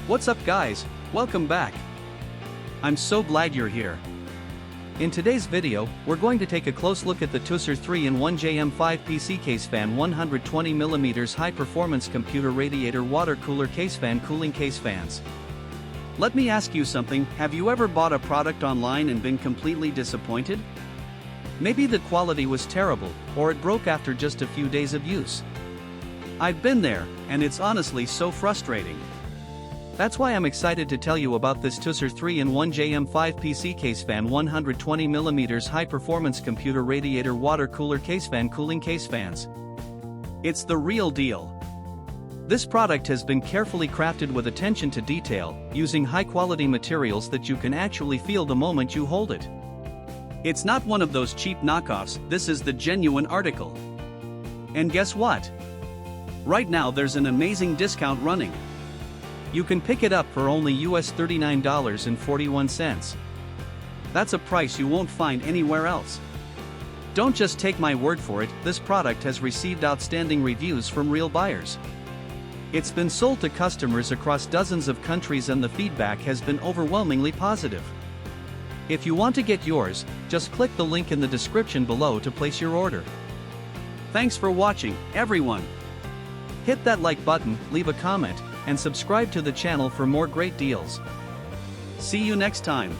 What's up guys, welcome back. I'm so glad you're here. In today's video, we're going to take a close look at the TEUCER 3-in-1 JM-5 PC case fan 120mm high-performance computer radiator water cooler case fan cooling case fans. Let me ask you something, have you ever bought a product online and been completely disappointed? Maybe the quality was terrible, or it broke after just a few days of use. I've been there, and it's honestly so frustrating. That's why I'm excited to tell you about this TEUCER 3-in-1 JM-5 PC case fan 120mm high-performance computer radiator water cooler case fan cooling case fans. It's the real deal. This product has been carefully crafted with attention to detail, using high-quality materials that you can actually feel the moment you hold it. It's not one of those cheap knockoffs, this is the genuine article. And guess what? Right now there's an amazing discount running. You can pick it up for only US $39.41. That's a price you won't find anywhere else. Don't just take my word for it, this product has received outstanding reviews from real buyers. It's been sold to customers across dozens of countries and the feedback has been overwhelmingly positive. If you want to get yours, just click the link in the description below to place your order. Thanks for watching, everyone. Hit that like button, leave a comment, and subscribe to the channel for more great deals. See you next time.